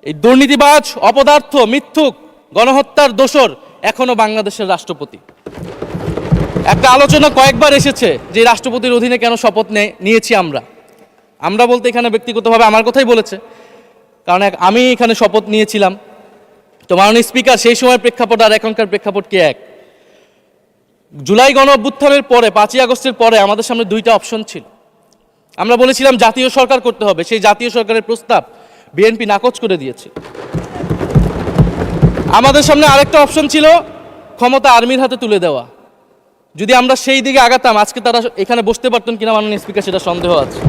এই দুর্নীতিবাজ, অপদার্থ, মিথ্যুক, গণহত্যার দোসর এখনো বাংলাদেশের রাষ্ট্রপতি। একটা আলোচনা কয়েকবার এসেছে যে রাষ্ট্রপতির অধীনে কেন শপথ নিয়েছি আমরা বলতে এখানে ব্যক্তিগতভাবে আমার কথাই বলেছে, কারণ আমি এখানে শপথ নিয়েছিলাম। তো মাননীয় স্পিকার, সেই সময়ের প্রেক্ষাপট আর এখনকার প্রেক্ষাপট কি এক? জুলাই গণ অভ্যুত্থানের পরে 5ই আগস্টের পরে আমাদের সামনে দুইটা অপশন ছিল। আমরা বলেছিলাম জাতীয় সরকার করতে হবে, সেই জাতীয় সরকারের প্রস্তাব বিএনপি নাকচ করে দিয়েছে। আমাদের সামনে আরেকটা অপশন ছিল ক্ষমতা আর্মির হাতে তুলে দেওয়া। যদি আমরা সেই দিকে আগাতাম আজকে তারা এখানে বসতে পারতেন কিনা মাননীয় স্পিকার সেটা সন্দেহ আছে।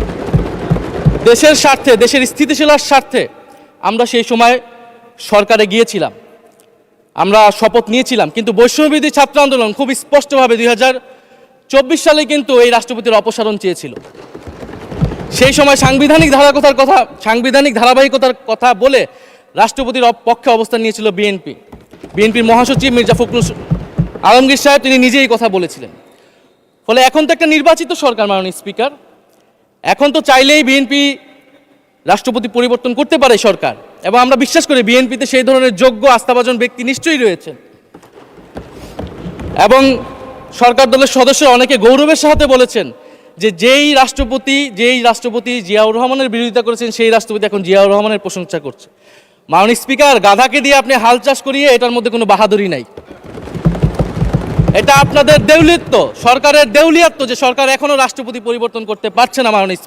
দেশের স্বার্থে, দেশের স্থিতিশীলার স্বার্থে আমরা সেই সময় সরকারে গিয়েছিলাম, আমরা শপথ নিয়েছিলাম। কিন্তু বৈষম্যবিরোধী ছাত্র আন্দোলন খুব স্পষ্টভাবে 2024 সালে কিন্তু এই রাষ্ট্রপতির অপসারণ চেয়েছিল। সেই সময় সাংবিধানিক ধারাবাহিকতার কথা বলে রাষ্ট্রপতির পক্ষে অবস্থান নিয়েছিল বিএনপির মহাসচিব মির্জা ফখরুল আলমগীর সাহেব, তিনি নিজেই কথা বলেছিলেন। ফলে এখন তো একটা নির্বাচিত সরকার মাননীয় স্পিকার, এখন তো চাইলেই বিএনপি রাষ্ট্রপতি পরিবর্তন করতে পারে সরকার, এবং আমরা বিশ্বাস করি বিএনপিতে সেই ধরনের যোগ্য আস্থাভাজন ব্যক্তি নিশ্চয়ই রয়েছেন। এবং সরকার দলের সদস্য অনেকে গৌরবের সাথে বলেছেন যে যেই রাষ্ট্রপতি জিয়াউর রহমানের বিরোধিতা করেছেন সেই রাষ্ট্রপতি এখন জিয়াউর রহমানের প্রশংসা করছে। মাননীয় স্পিকার, গাধাকে দিয়ে আপনি হাল চাষ করিয়ে এটার মধ্যে কোনো বাহাদুরি নাই। এটা আপনাদের দেউলিয়ত্ব, সরকারের দেউলিয়াত্ব যে সরকার এখনো রাষ্ট্রপতি পরিবর্তন করতে পারছে না। মাননীয়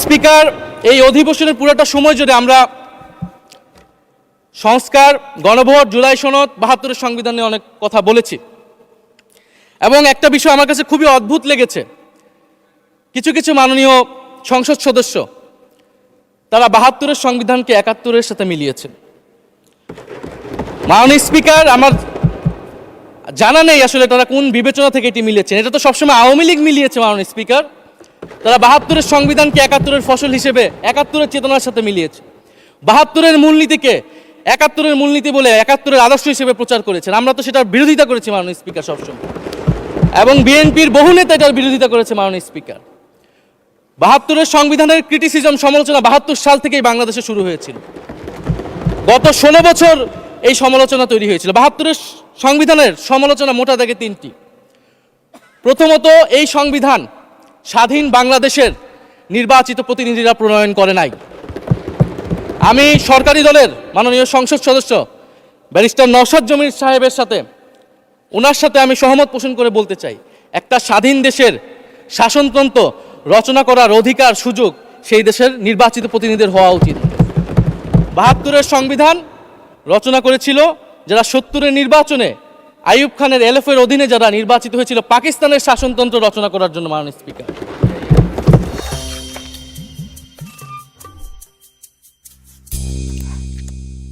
স্পিকার, এই অধিবেশনের পুরোটা সময় জুড়ে আমরা সংস্কার, গণভোট, জুলাই সনদ, 72-এর সংবিধান নিয়ে অনেক কথা বলেছি। এবং একটা বিষয় আমার কাছে খুবই অদ্ভুত লেগেছে, কিছু মাননীয় সংসদ সদস্য তারা 72-এর সংবিধানকে 71-এর সাথে মিলিয়েছেন। মাননীয় স্পিকার, আমার জানা নেই আসলে তারা কোন বিবেচনা থেকে এটি মিলিয়েছেন। এটা তো সবসময় আওয়ামী লীগ মিলিয়েছে মাননীয় স্পিকার। তারা 72-এর সংবিধানকে 71-এর ফসল হিসেবে 71-এর চেতনার সাথে মিলিয়েছে। 72-এর মূলনীতিকে 71-এর মূলনীতি বলে 71-এর আদর্শ হিসেবে প্রচার করেছেন। আমরা তো সেটার বিরোধিতা করেছি মাননীয় স্পিকার সবসময়, এবং বিএনপির বহু নেতা এটার বিরোধিতা করেছে মাননীয় স্পিকার। 72-এর সংবিধানের ক্রিটিসিজম, সমালোচনা 72 সাল থেকেই বাংলাদেশে শুরু হয়েছিল। গত 16 বছর এই সমালোচনা তৈরি হয়েছিল। 72-এর সংবিধানের সমালোচনা মোটা দাগে 3টি। প্রথমত, এই সংবিধান স্বাধীন বাংলাদেশের নির্বাচিত প্রতিনিধিরা প্রণয়ন করে নাই। আমি সরকারি দলের মাননীয় সংসদ সদস্য ব্যারিস্টার নওশাদ জমির সাহেবের সাথে, ওনার সাথে আমি সহমত পোষণ করে বলতে চাই, একটা স্বাধীন দেশের শাসনতন্ত্র রচনা করার অধিকার, সুযোগ সেই দেশের নির্বাচিত প্রতিনিধিদের হওয়া উচিত। 72-এর সংবিধান রচনা করেছিল যারা 70-এর নির্বাচনে আইয়ুব খানের এলএফের অধীনে যারা নির্বাচিত হয়েছিল পাকিস্তানের শাসনতন্ত্র রচনা করার জন্য মাননীয় স্পিকার।